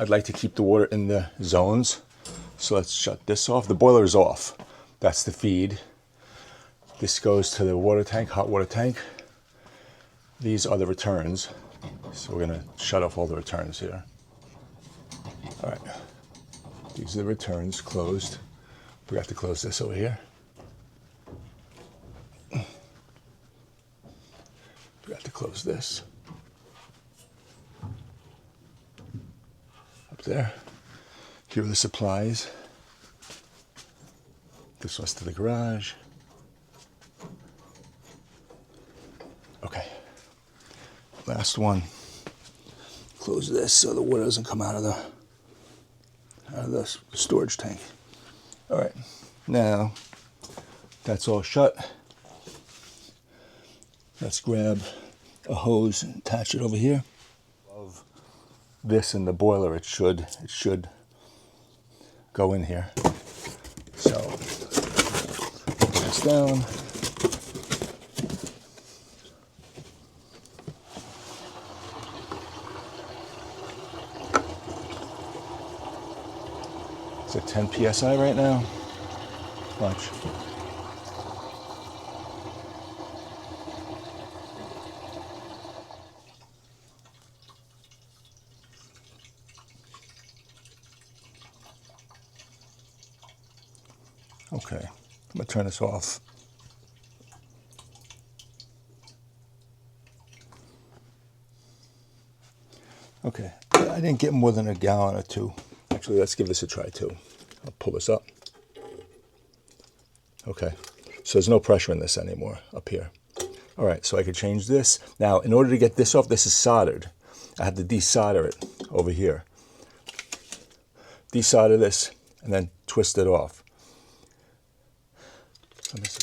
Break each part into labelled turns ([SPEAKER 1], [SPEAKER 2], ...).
[SPEAKER 1] I'd like to keep the water in the zones. So let's shut this off. The boiler is off. That's the feed. This goes to the water tank, hot water tank. These are the returns. So we're gonna shut off all the returns here. All right, these are the returns closed. Forgot to close this over here. Forgot to close this. Up there. Here are the supplies. This was to the garage. Okay. Last one. Close this so the water doesn't come out of the storage tank. All right. Now that's all shut. Let's grab a hose and attach it over here. Above this in the boiler, it should go in here. So put this down. It's at 10 psi right now. Watch. Okay, I'm gonna turn this off. Okay, I didn't get more than a gallon or two. Actually, let's give this a try too. I'll pull this up. Okay, so there's no pressure in this anymore up here. All right, so I could change this. Now, in order to get this off, this is soldered. I have to desolder it over here. Desolder this and then twist it off. Let me see.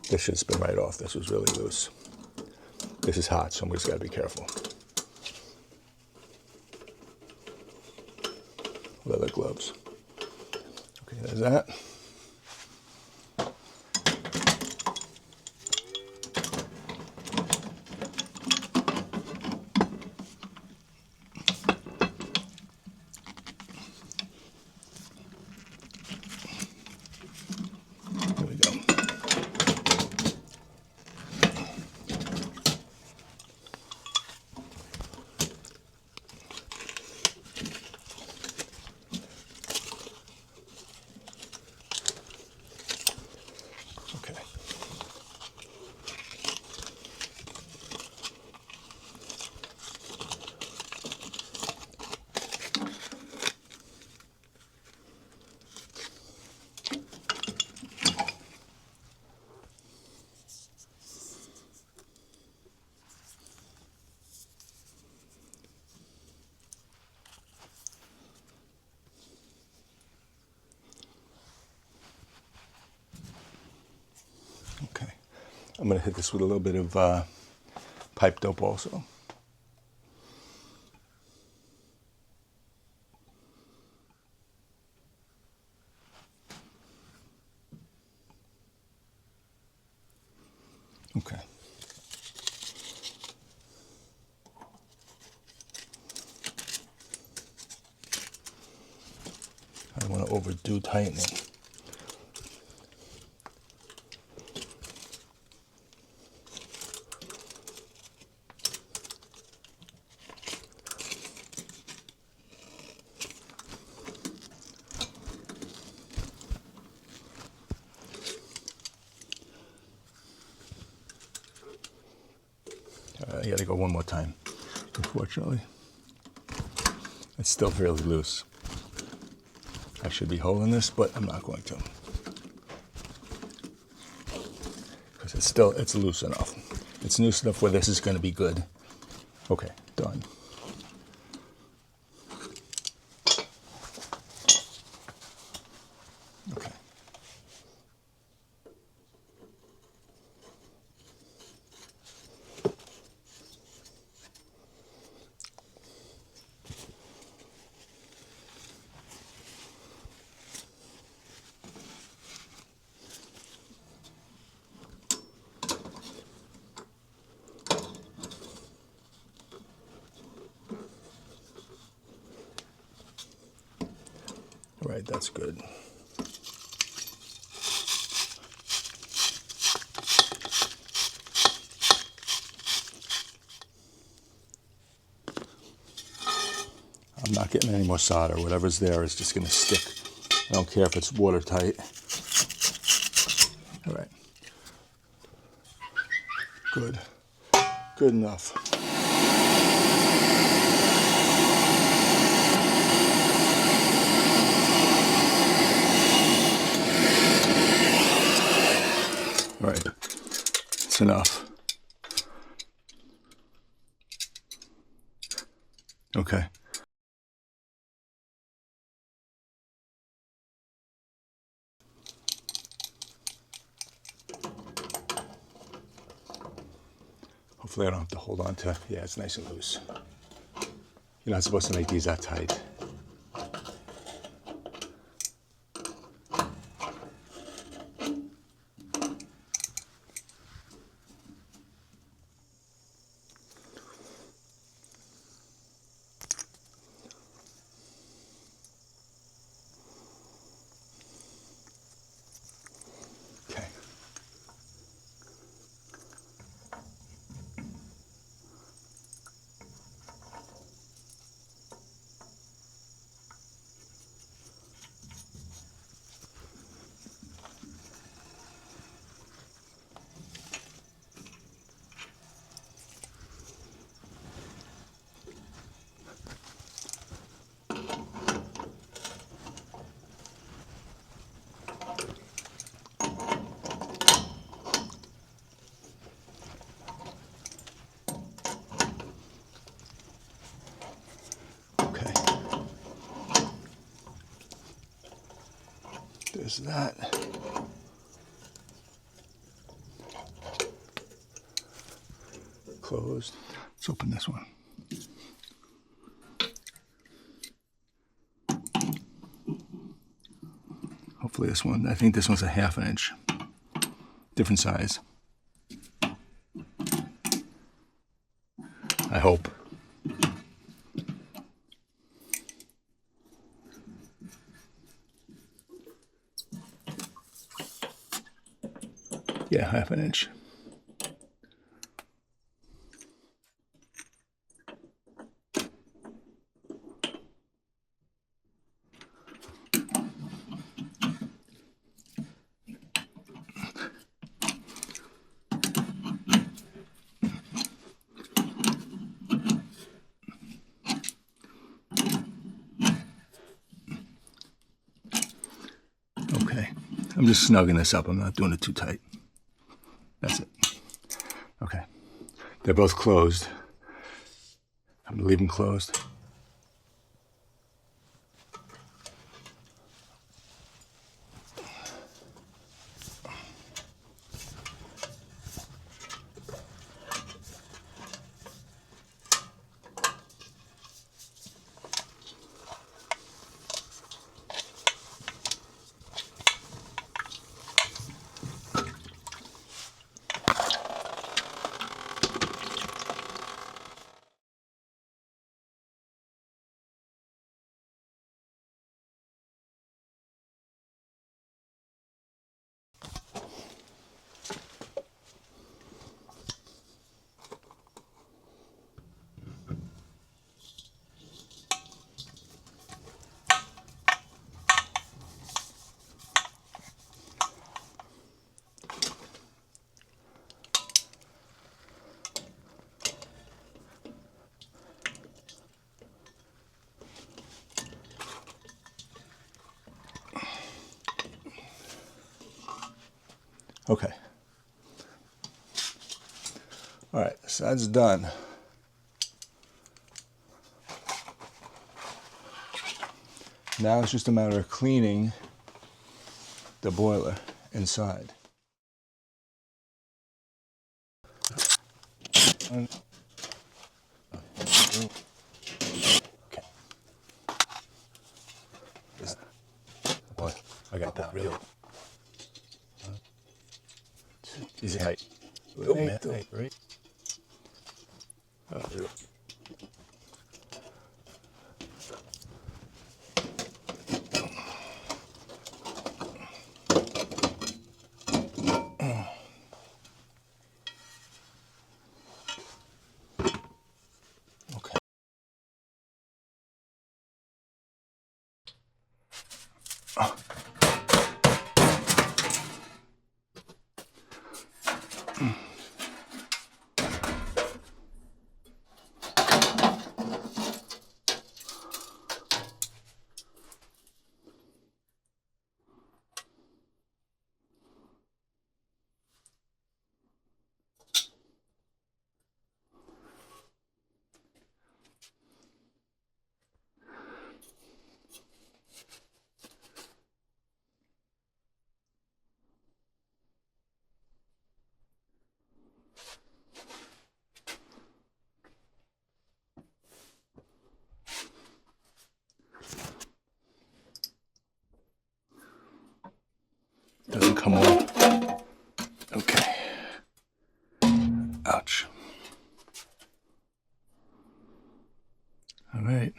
[SPEAKER 1] This should spin right off. This was really loose. This is hot, so I'm just gotta be careful. Leather gloves. Okay, there's that. Okay, I'm going to hit this with a little bit of pipe dope also. Okay. I don't want to overdo tightening. I gotta go one more time. Unfortunately, it's still fairly loose. I should be holding this, but I'm not going to. Because it's loose enough. It's loose enough where this is gonna be good. Okay, done. All right, that's good. I'm not getting any more solder. Whatever's there is just going to stick. I don't care if it's watertight. All right. Good. Good enough. All right. It's enough. Okay. Hopefully I don't have to hold on to, yeah, it's nice and loose. You're not supposed to make these that tight. Okay. There's that. Closed. Let's open this one. Hopefully this one, I think this one's a 1/2 inch. Different size. I hope. Yeah, 1/2 inch. Okay, I'm just snugging this up. I'm not doing it too tight. That's it. Okay, they're both closed. I'm gonna leave them closed. Okay. All right, so that's done. Now it's just a matter of cleaning the boiler inside. Okay. What? I got that real. Easy height.
[SPEAKER 2] Oh, man, right?
[SPEAKER 1] Doesn't come on. Okay. Ouch. All right.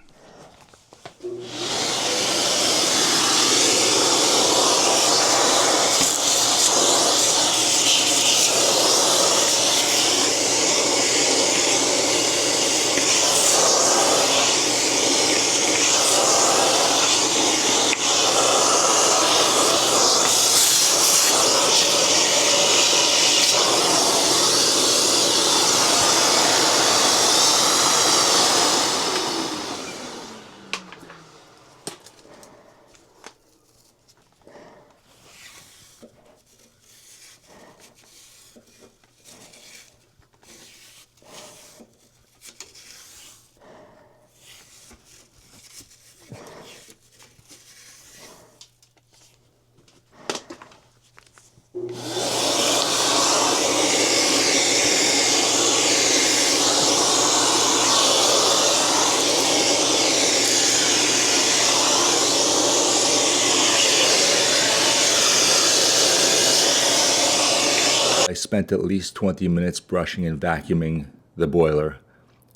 [SPEAKER 1] I spent at least 20 minutes brushing and vacuuming the boiler.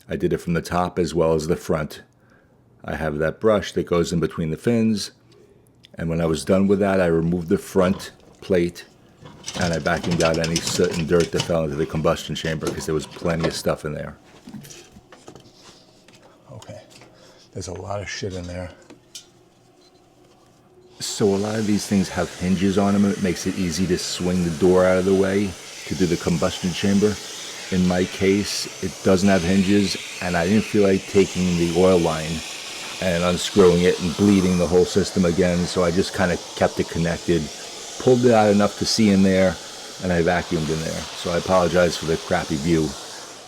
[SPEAKER 1] I did it from the top as well as the front. I have that brush that goes in between the fins, and when I was done with that, I removed the front plate and I vacuumed out any soot and dirt that fell into the combustion chamber because there was plenty of stuff in there. Okay, there's a lot of shit in there. So a lot of these things have hinges on them, and it makes it easy to swing the door out of the way to do the combustion chamber. In my case, it doesn't have hinges, and I didn't feel like taking the oil line and unscrewing it and bleeding the whole system again, so I just kind of kept it connected, pulled it out enough to see in there, and I vacuumed in there. So I apologize for the crappy view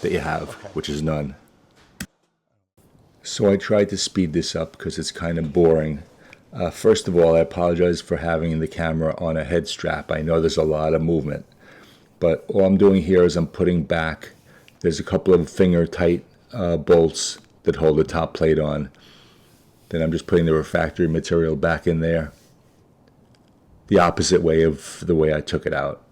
[SPEAKER 1] that you have, which is none. So I tried to speed this up because it's kind of boring. First of all, I apologize for having the camera on a head strap. I know there's a lot of movement, but all I'm doing here is I'm putting back, there's a couple of finger tight bolts that hold the top plate on. Then I'm just putting the refractory material back in there, the opposite way of the way I took it out.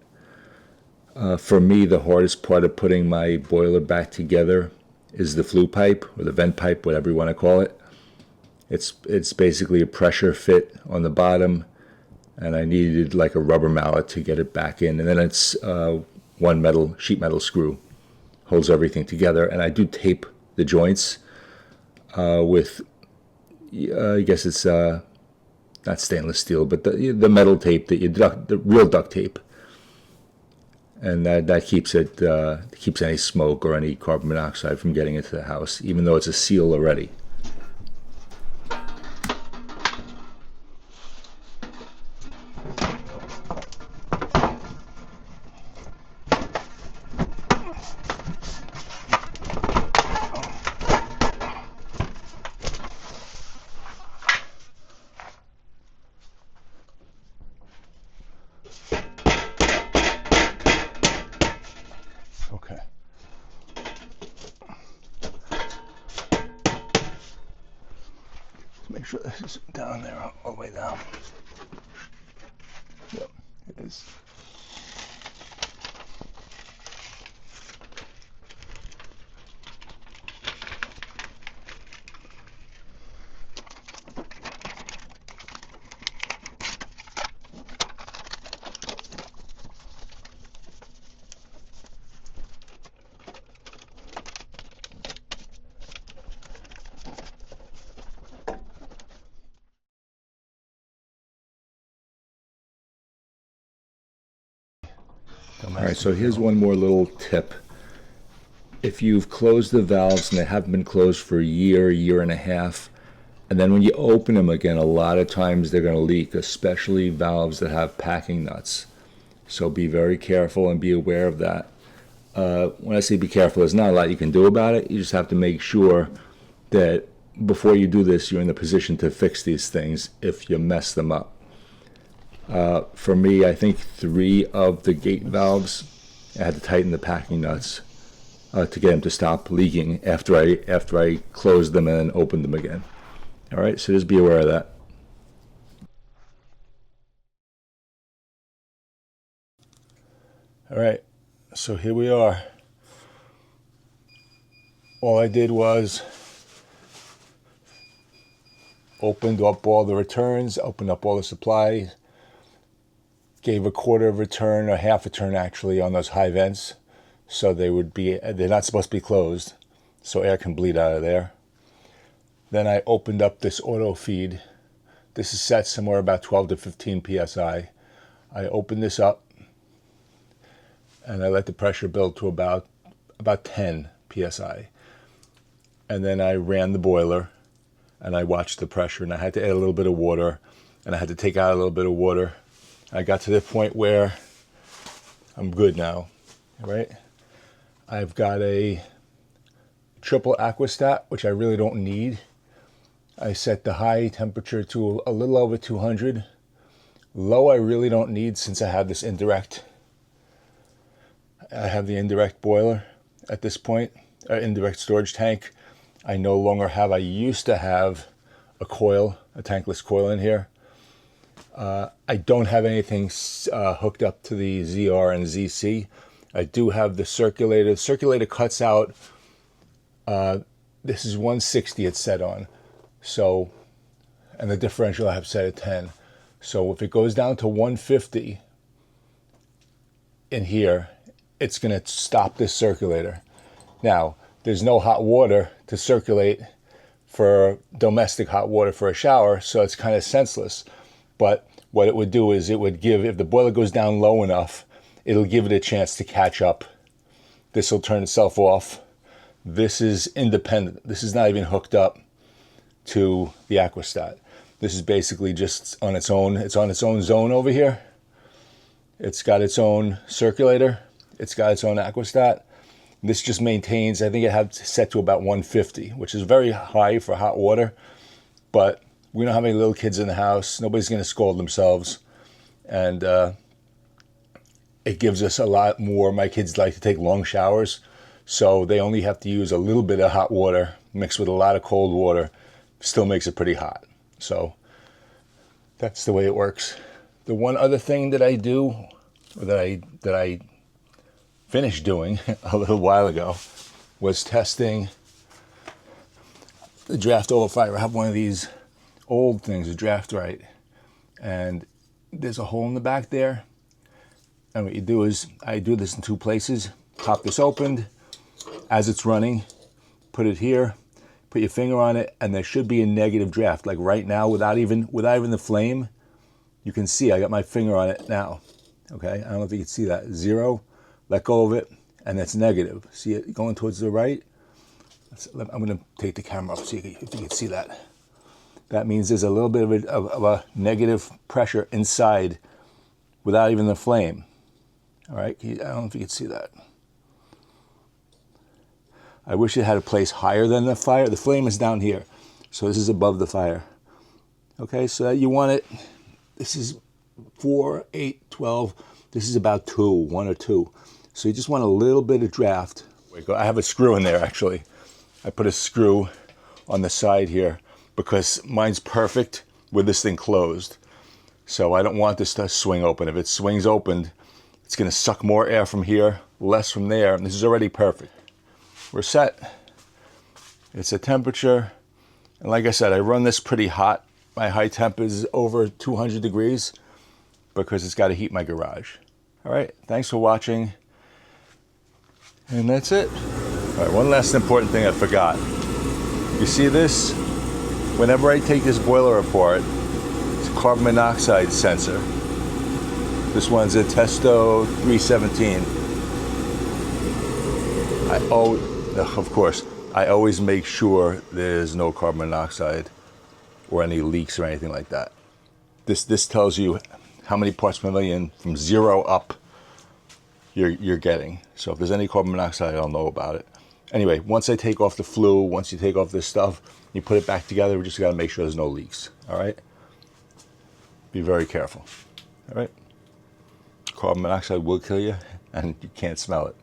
[SPEAKER 1] For me, the hardest part of putting my boiler back together is the flue pipe, or the vent pipe, whatever you want to call it. It's basically a pressure fit on the bottom, and I needed like a rubber mallet to get it back in. And then it's one sheet metal screw, holds everything together. And I do tape the joints with, I guess it's not stainless steel, but the metal tape that the real duct tape. And that keeps it keeps any smoke or any carbon monoxide from getting into the house, even though it's a seal already. Okay. Let's make sure this is down there, all the way down. Yep, it is. All
[SPEAKER 2] right, so here's one more little tip. If you've closed the valves and they haven't been closed for a year and a half, and then when you open them again, a lot of times they're going to leak, especially valves that have packing nuts. So be very careful and be aware of that. When I say be careful, there's not a lot you can do about it. You just have to make sure that before you do this, you're in the position to fix these things if you mess them up. For me, I think 3 of the gate valves, I had to tighten the packing nuts to get them to stop leaking after I closed them and opened them again. All right, so just be aware of that.
[SPEAKER 1] All right, so here we are. All I did was opened up all the returns, opened up all the supplies, gave a quarter of a turn, or half a turn actually, on those high vents. So they're not supposed to be closed, so air can bleed out of there. Then I opened up this auto feed. This is set somewhere about 12 to 15 psi. I opened this up and I let the pressure build to about 10 psi. And then I ran the boiler and I watched the pressure, and I had to add a little bit of water and I had to take out a little bit of water. I got to the point where I'm good now, right? I've got a triple aquastat, which I really don't need. I set the high temperature to a little over 200. Low I really don't need, since I have this indirect. I have the indirect boiler at this point, indirect storage tank. I no longer have, I used to have a tankless coil in here. I don't have anything hooked up to the ZR and ZC. I do have the circulator. The circulator cuts out, this is 160 it's set on. So, and the differential I have set at 10. So if it goes down to 150 in here, it's going to stop this circulator. Now, there's no hot water to circulate for domestic hot water for a shower, so it's kind of senseless. But what it would do is it would give, if the boiler goes down low enough, it'll give it a chance to catch up. This will turn itself off. This is independent. This is not even hooked up to the aquastat. This is basically just on its own. It's on its own zone over here. It's got its own circulator. It's got its own aquastat. This just maintains, I think it had set to about 150, which is very high for hot water. But we don't have any little kids in the house. Nobody's going to scald themselves. And it gives us a lot more. My kids like to take long showers, so they only have to use a little bit of hot water mixed with a lot of cold water. Still makes it pretty hot. So that's the way it works. The one other thing that I do, or that I finished doing a little while ago, was testing the draft overfire. I have one of these old things, a draft right, and there's a hole in the back there. And what you do is, I do this in 2 places. Pop this open as it's running, put it here, put your finger on it, and there should be a negative draft. Like right now, without even the flame, you can see I got my finger on it now. Okay, I don't know if you can see that. 0, let go of it, and that's negative. See it going towards the right? I'm going to take the camera up so if you can see that. That means there's a little bit of a negative pressure inside without even the flame. All right, I don't know if you can see that. I wish it had a place higher than the fire. The flame is down here, so this is above the fire. Okay, so you want it, this is 4, 8, 12. This is about 2, 1 or 2. So you just want a little bit of draft. I have a screw in there, actually. I put a screw on the side here because mine's perfect with this thing closed. So I don't want this to swing open. If it swings open, it's going to suck more air from here, less from there, and this is already perfect. We're set. It's a temperature, and like I said, I run this pretty hot. My high temp is over 200 degrees because it's got to heat my garage. All right, thanks for watching, and that's it. All right, one last important thing I forgot. You see this? Whenever I take this boiler apart, it's a carbon monoxide sensor. This one's a Testo 317. Of course, I always make sure there's no carbon monoxide or any leaks or anything like that. This tells you how many parts per million from 0 up you're getting. So if there's any carbon monoxide, I'll know about it. Anyway, once I take off the flue, once you take off this stuff, you put it back together, we just got to make sure there's no leaks. All right? Be very careful. All right? Carbon monoxide will kill you, and you can't smell it.